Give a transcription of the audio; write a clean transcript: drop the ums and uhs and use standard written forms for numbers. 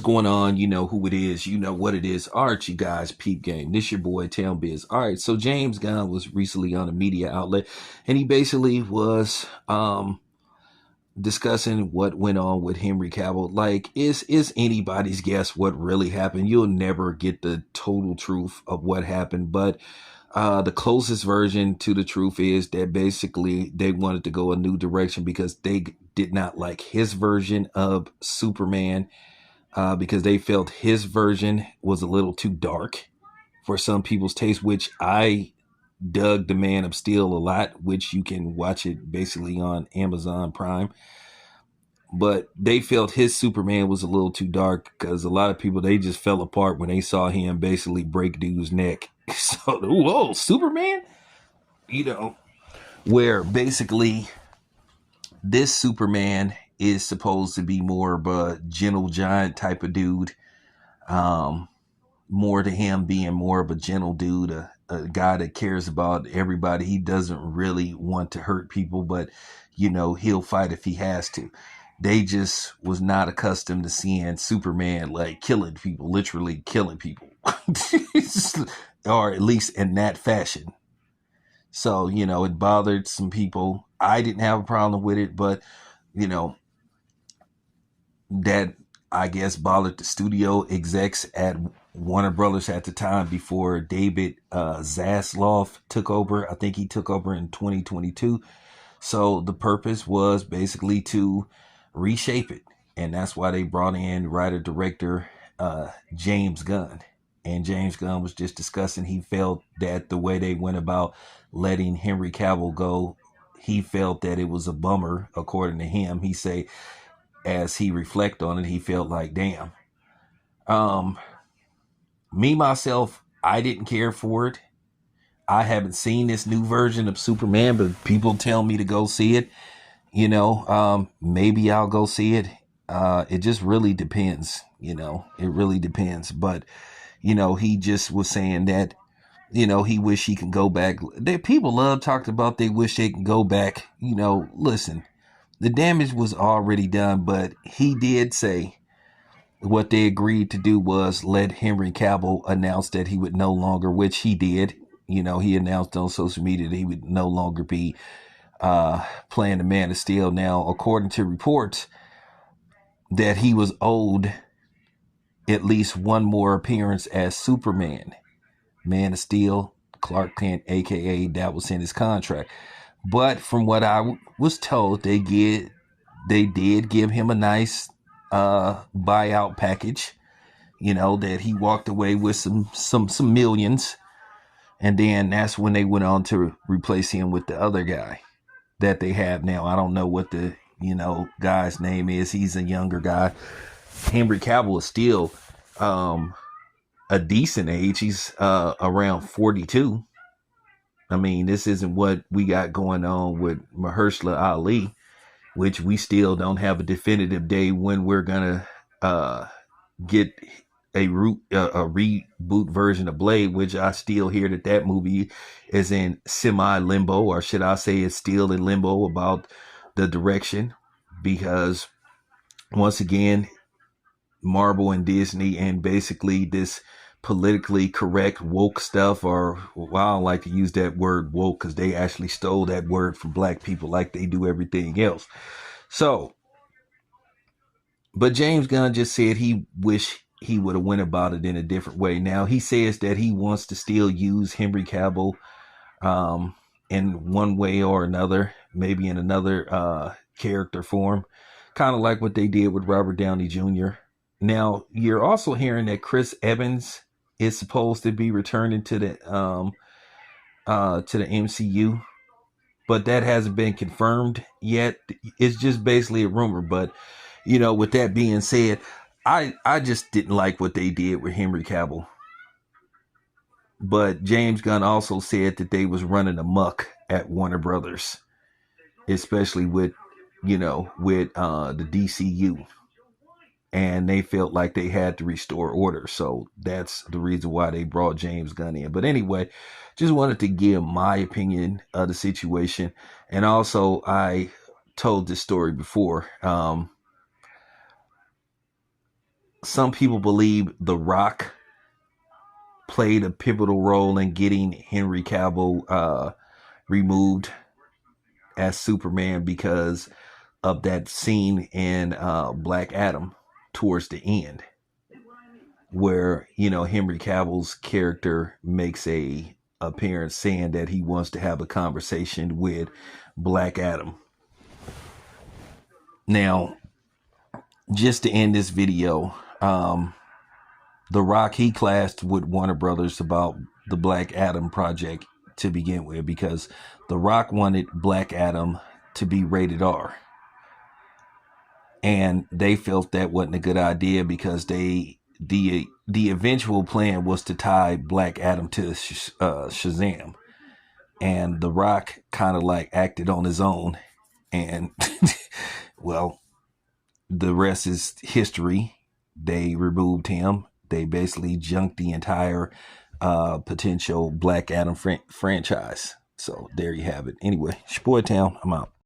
going on? You know who it is. You know what it is. All right, you guys, peep game. This your boy, Town Biz. All right, so James Gunn was recently on a media outlet, and he basically was discussing what went on with Henry Cavill. Like, is anybody's guess what really happened? You'll never get the total truth of what happened, but the closest version to the truth is that basically they wanted to go a new direction because they did not like his version of Superman, because they felt his version was a little too dark for some people's taste, which I dug the Man of Steel a lot, which you can watch it basically on Amazon Prime. But they felt his Superman was a little too dark because a lot of people, they just fell apart when they saw him basically break dude's neck. So, whoa, Superman? You know, where basically this Superman is supposed to be more of a gentle giant type of dude. More to him being more of a gentle dude, a guy that cares about everybody. He doesn't really want to hurt people, but he'll fight if he has to. They just was not accustomed to seeing Superman like killing people, literally killing people, or at least in that fashion. So, it bothered some people. I didn't have a problem with it, but, that I guess bothered the studio execs at Warner Brothers at the time before David Zaslav took over. I think he took over in 2022. So the purpose was basically to reshape it. And that's why they brought in writer-director James Gunn. And James Gunn was just discussing, he felt that the way they went about letting Henry Cavill go, he felt that it was a bummer, according to him. He say, as he reflect on it, he felt like, damn. Me, myself, I didn't care for it. I haven't seen this new version of Superman, but people tell me to go see it. Maybe I'll go see it. It just really depends. It really depends. But, he just was saying that, he wish he can go back. People love talking about they wish they can go back. Listen, the damage was already done, but he did say what they agreed to do was let Henry Cavill announce that he would no longer, which he did. He announced on social media that he would no longer be playing the Man of Steel. Now, according to reports, that he was owed at least one more appearance as Superman, Man of Steel, Clark Kent, aka that was in his contract. But from what I was told, they did give him a nice buyout package. That he walked away with some millions, and then that's when they went on to replace him with the other guy that they have now. I don't know what the guy's name is. He's a younger guy. Henry Cavill is still a decent age. He's around 42. I mean, this isn't what we got going on with Mahershala Ali, which we still don't have a definitive day when we're gonna get a reboot version of Blade, which I still hear that movie is in semi limbo, or should I say it's still in limbo about the direction, because once again, Marvel and Disney and basically this politically correct woke stuff, or well, I don't like to use that word woke because they actually stole that word from black people like they do everything else. So, but James Gunn just said he wished he would have went about it in a different way. Now, he says that he wants to still use Henry Cavill in one way or another, maybe in another character form, kind of like what they did with Robert Downey Jr. Now, you're also hearing that Chris Evans is supposed to be returning to the MCU, but that hasn't been confirmed yet. It's just basically a rumor. But with that being said, I just didn't like what they did with Henry Cavill. But James Gunn also said that they was running amok at Warner Brothers, especially with the DCU. And they felt like they had to restore order. So that's the reason why they brought James Gunn in. But anyway, just wanted to give my opinion of the situation. And also, I told this story before. some people believe The Rock played a pivotal role in getting Henry Cavill removed as Superman because of that scene in Black Adam towards the end, where Henry Cavill's character makes a appearance saying that he wants to have a conversation with Black Adam. Now, just to end this video, The Rock, he clashed with Warner Brothers about the Black Adam project to begin with, because The Rock wanted Black Adam to be rated R. And they felt that wasn't a good idea because the eventual plan was to tie Black Adam to Shazam. And The Rock kind of like acted on his own. And, well, the rest is history. They removed him. They basically junked the entire potential Black Adam franchise. So there you have it. Anyway, it's your boy Town. I'm out.